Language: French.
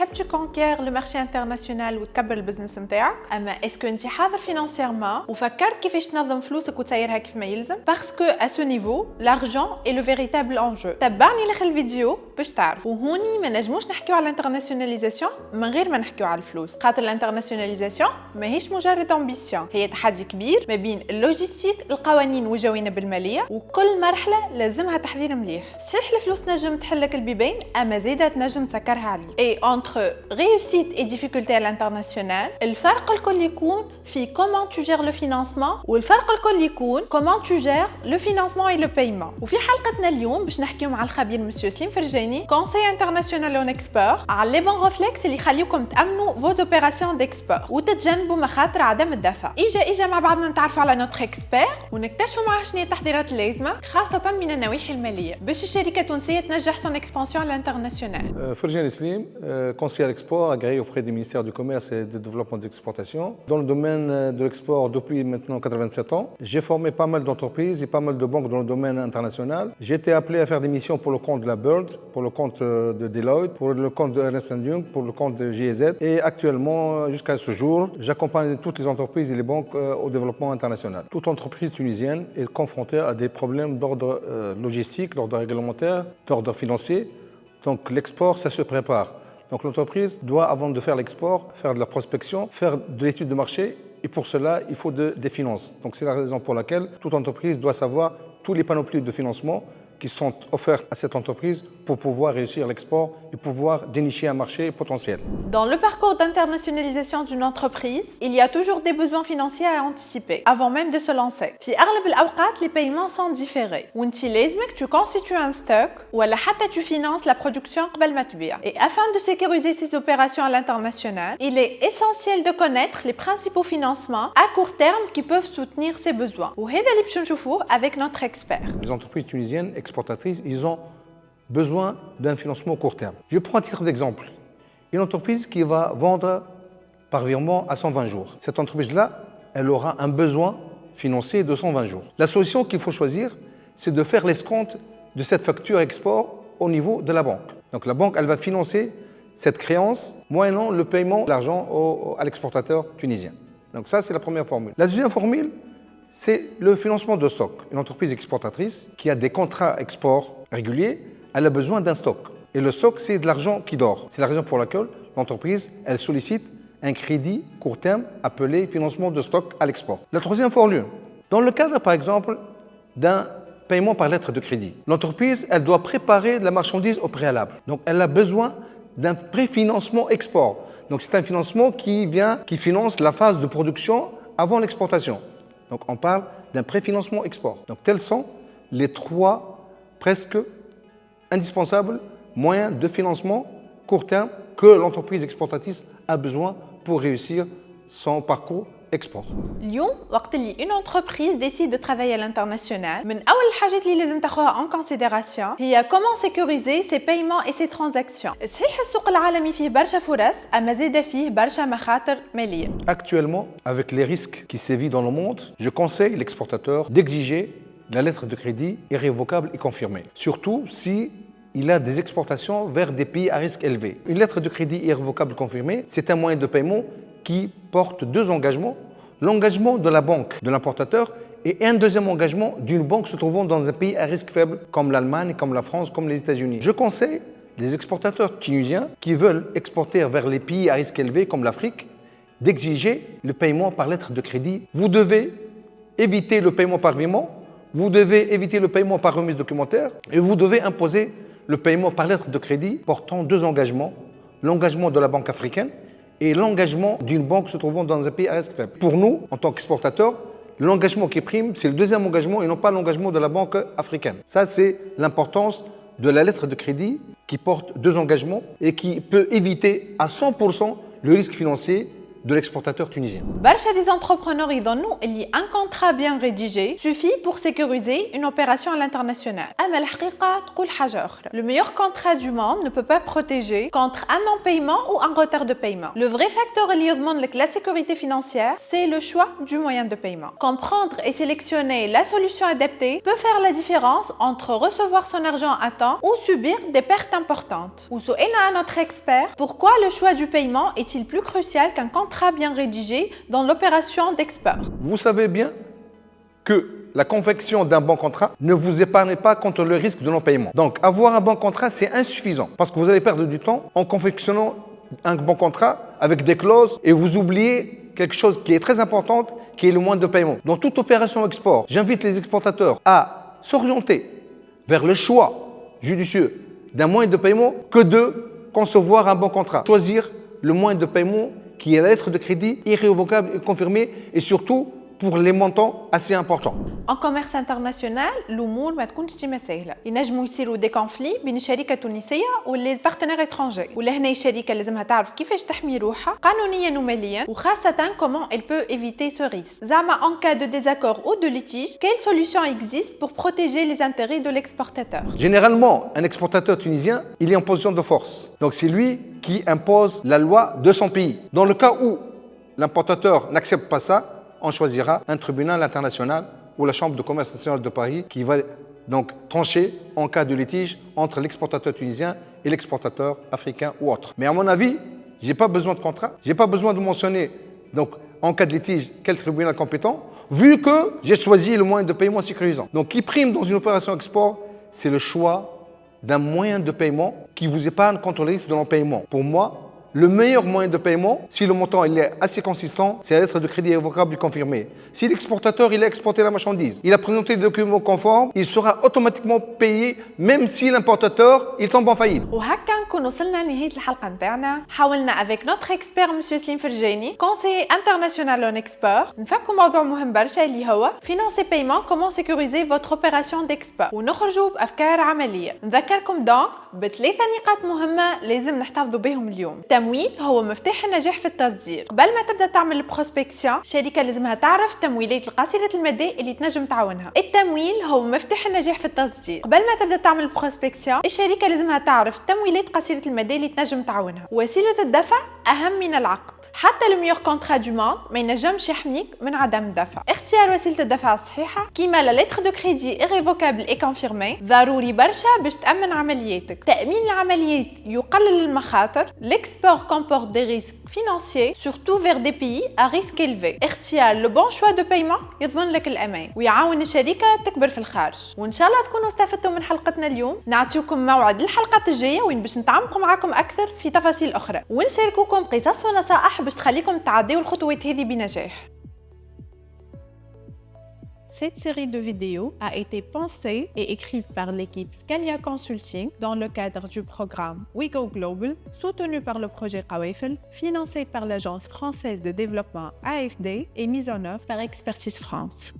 تحب تكونكير لو مارشي انترناسيونال وتكبر البزنس نتاعك، اما اسكو انت حاضر فينانسيرمون وفكرت كيفاش تنظم فلوسك وتسيرها كيف ما يلزم؟ باسكو ا سو نيفو لارجون اي لو فيريتابل انجو. تبعني لاخر الفيديو باش تعرف. وهوني ما نجموش نحكيو على الانترناسيوناليزاسيون من غير ما نحكيو على الفلوس، خاطر الانترناسيوناليزاسيون ماهيش مجرد امبيسيون، هي تحدي كبير ما بين اللوجيستيك، القوانين والجوانب الماليه، وكل مرحله لازمها تحضير مليح. صحيح الفلوس نجم تحلك البيبان، اما زيدا تنجم تسكرها عليك. اي انتر ريوسيت اي ديفيكولتي على الانترناسيونال، الفرق الكل يكون في كومون تو جير لو فينانسمون، والفرق الكل يكون كومون تو جير لو فينانسمون اي لو بايمون. وفي حلقتنا اليوم باش نحكيو مع الخبير مسيو سليم فرجاني، كونسي انترناسيونال اون اكسبور، على لي بون ريفلكس اللي يخليوكم تامنوا فوز اوبيراسيون ديكسبور وتتجنبوا مخاطر عدم الدفع. اجا مع بعضنا نتعرفوا على نوتر اكسبير ونكتشفوا معاه شنو هي التحضيرات اللازمه خاصه من النواحي الماليه باش الشركه التونسيه تنجح son expansion à l'international. Ferjani Slim, conseiller à l'export, agréé auprès du ministère du Commerce et du Développement des Exportations. Dans le domaine de l'export depuis maintenant 87 ans, j'ai formé pas mal d'entreprises et pas mal de banques dans le domaine international. J'ai été appelé à faire des missions pour le compte de la Bird, pour le compte de Deloitte, pour le compte de Ernst & Young, pour le compte de GIZ. Et actuellement, jusqu'à ce jour, j'accompagne toutes les entreprises et les banques au développement international. Toute entreprise tunisienne est confrontée à des problèmes d'ordre logistique, d'ordre réglementaire, d'ordre financier. Donc l'export, ça se prépare. Donc l'entreprise doit, avant de faire l'export, faire de la prospection, faire de l'étude de marché. Et pour cela, il faut des finances. Donc c'est la raison pour laquelle toute entreprise doit savoir tous les panoplies de financement qui sont offerts à cette entreprise pour pouvoir réussir l'export et pouvoir dénicher un marché potentiel. Dans le parcours d'internationalisation d'une entreprise, il y a toujours des besoins financiers à anticiper avant même de se lancer. في أغلب الأوقات, les paiements sont différés. وانتي لازمك tu constitues un stock ولا حتى tu finances la production قبل ما تبيع. Et afin de sécuriser ces opérations à l'international, il est essentiel de connaître les principaux financements à court terme qui peuvent soutenir ces besoins. وهذا اللي باش نشوفوه avec notre expert. Les entreprises tunisiennes exportatrices, ils ont besoin d'un financement court terme. Je prends un titre d'exemple. Une entreprise qui va vendre par virement à 120 jours. Cette entreprise-là, elle aura un besoin financier de 120 jours. La solution qu'il faut choisir, c'est de faire l'escompte de cette facture export au niveau de la banque. Donc la banque, elle va financer cette créance moyennant le paiement de l'argent à l'exportateur tunisien. Donc ça, c'est la première formule. La deuxième formule, c'est le financement de stock. Une entreprise exportatrice qui a des contrats export réguliers, elle a besoin d'un stock. Et le stock, c'est de l'argent qui dort. C'est la raison pour laquelle l'entreprise, elle sollicite un crédit court terme appelé financement de stock à l'export. La troisième formule, dans le cadre, par exemple, d'un paiement par lettre de crédit, l'entreprise, elle doit préparer de la marchandise au préalable. Donc, elle a besoin d'un préfinancement export. Donc, c'est un financement qui finance la phase de production avant l'exportation. Donc, on parle d'un préfinancement export. Donc, tels sont les trois presque indispensables moyens de financement court terme que l'entreprise exportatrice a besoin pour réussir son parcours export. اليوم وقت اللي une entreprise décide de travailler à l'international, من أول الحاجات اللي لازم تاخذها en considération هي comment sécuriser ses paiements et ses transactions. صحيح السوق العالمي فيه برشا فرص، أما زاد فيه برشا مخاطر مالية. Actuellement, avec les risques qui sévissent dans le monde, je conseille l'exportateur d'exiger la lettre de crédit irrévocable et confirmée. Surtout si il a des exportations vers des pays à risque élevé. Une lettre de crédit irrévocable confirmée, c'est un moyen de paiement qui porte deux engagements. L'engagement de la banque de l'importateur et un deuxième engagement d'une banque se trouvant dans un pays à risque faible comme l'Allemagne, comme la France, comme les États-Unis. Je conseille les exportateurs tunisiens qui veulent exporter vers les pays à risque élevé comme l'Afrique d'exiger le paiement par lettre de crédit. Vous devez éviter le paiement par virement, vous devez éviter le paiement par remise documentaire et vous devez imposer le paiement par lettre de crédit portant deux engagements, l'engagement de la banque africaine et l'engagement d'une banque se trouvant dans un pays à risque faible. Pour nous, en tant qu'exportateurs, l'engagement qui prime, c'est le deuxième engagement et non pas l'engagement de la banque africaine. Ça, c'est l'importance de la lettre de crédit qui porte deux engagements et qui peut éviter à 100% le risque financier de l'exportateur tunisien. برشا des entrepreneurs يظنوا اللي un contrat bien rédigé suffit pour sécuriser une opération à l'international. أما الحقيقة تقول حاجة أخرى. Le meilleur contrat du monde ne peut pas protéger contre un non-paiement ou un retard de paiement. Le vrai facteur اللي يضمن لك la sécurité financière, c'est le choix du moyen de paiement. Comprendre et sélectionner la solution adaptée peut faire la différence entre recevoir son argent à temps ou subir des pertes importantes. وسئلنا à notre expert pourquoi le choix du paiement est-il plus crucial qu'un contrat bien rédigé dans l'opération d'export. Vous savez bien que la confection d'un bon contrat ne vous épargne pas contre le risque de non-paiement. Donc, avoir un bon contrat, c'est insuffisant parce que vous allez perdre du temps en confectionnant un bon contrat avec des clauses et vous oubliez quelque chose qui est très important, qui est le moyen de paiement. Dans toute opération export, j'invite les exportateurs à s'orienter vers le choix judicieux d'un moyen de paiement que de concevoir un bon contrat. Choisir le moyen de paiement qui est la lettre de crédit irrévocable et confirmée et surtout pour les montants assez importants. En commerce international, الأمور ما تكونش ديما سهلة. ينجموا يصيروا دي كونفلي بين الشركة التونسية ولي بارتنير étrangers. ولهنا الشركة لازمها تعرف كيفاش تحمي روحها قانونيا وماليا وخاصة comment elle peut éviter ce risque. زعما en cas de désaccord ou de litige, quelle solution existe pour protéger les intérêts de l'exportateur? Généralement, un exportateur tunisien, il est en position de force. Donc c'est lui qui impose la loi de son pays. Dans le cas où l'importateur n'accepte pas ça, on choisira un tribunal international ou la Chambre de commerce nationale de Paris qui va donc trancher en cas de litige entre l'exportateur tunisien et l'exportateur africain ou autre. Mais à mon avis, je n'ai pas besoin de contrat, je n'ai pas besoin de mentionner donc, en cas de litige quel tribunal compétent, vu que j'ai choisi le moyen de paiement sécurisant. Donc, qui prime dans une opération export, c'est le choix d'un moyen de paiement qui vous épargne contre le risque de non-paiement. Pour moi, le meilleur moyen de paiement, si le montant il est assez consistant, c'est la lettre de crédit irrévocable confirmée. Si l'exportateur il a exporté la marchandise, il a présenté des documents conformes, il sera automatiquement payé même si l'importateur il tombe en faillite. وهكا نكون وصلنا لنهاية الحلقة نتاعنا. حاولنا avec notre expert monsieur سليم فرجاني, conseiller international en export, نفكوا موضوع مهم برشا اللي هو financer paiement, comment sécuriser votre opération d'export ونخرجوا بأفكار عملية. نذكركم دونك بثلاثة نقاط مهمة لازم نحتفظوا بهم اليوم. التمويل هو مفتاح النجاح في التصدير. قبل ما تبدا تعمل البروسبكسيون، الشركه لازمها تعرف التمويلات القصيره المدى اللي تنجم تعاونها. التمويل هو مفتاح النجاح في التصدير. قبل ما تبدا تعمل البروسبكسيون، الشركه لازمها تعرف التمويلات قصيره المدى اللي تنجم تعاونها. وسيله الدفع اهم من العقد. حتى الميور كونترا دو موند ما ينجمش يحميك من عدم الدفع. اختيار وسيله الدفع الصحيحه كيما لا لتر دو كريدي ايريفوكابل اي كونفيرمي ضروري برشا باش تامن عملياتك. تامين العمليات يقلل المخاطر. l'export comporte des risques financiers surtout vers des pays à risque élevé. اختيار لو بون شوا دو بايمون يضمن لك الامان ويعاون الشركه تكبر في الخارج. وان شاء الله تكونوا استفدتوا من حلقتنا اليوم. نعطيكم موعد الحلقات الجايه وين باش نتعمقوا معكم اكثر في تفاصيل اخرى ونشاركوكم قصص ونصائح باش تخليكم تعديوا الخطوات هذه بنجاح. Cette série de vidéos a été pensée et écrite par l'équipe Scalia Consulting dans le cadre du programme We Go Global, soutenu par le projet Qawafel, financé par l'Agence française de développement AFD et mise en œuvre par Expertise France.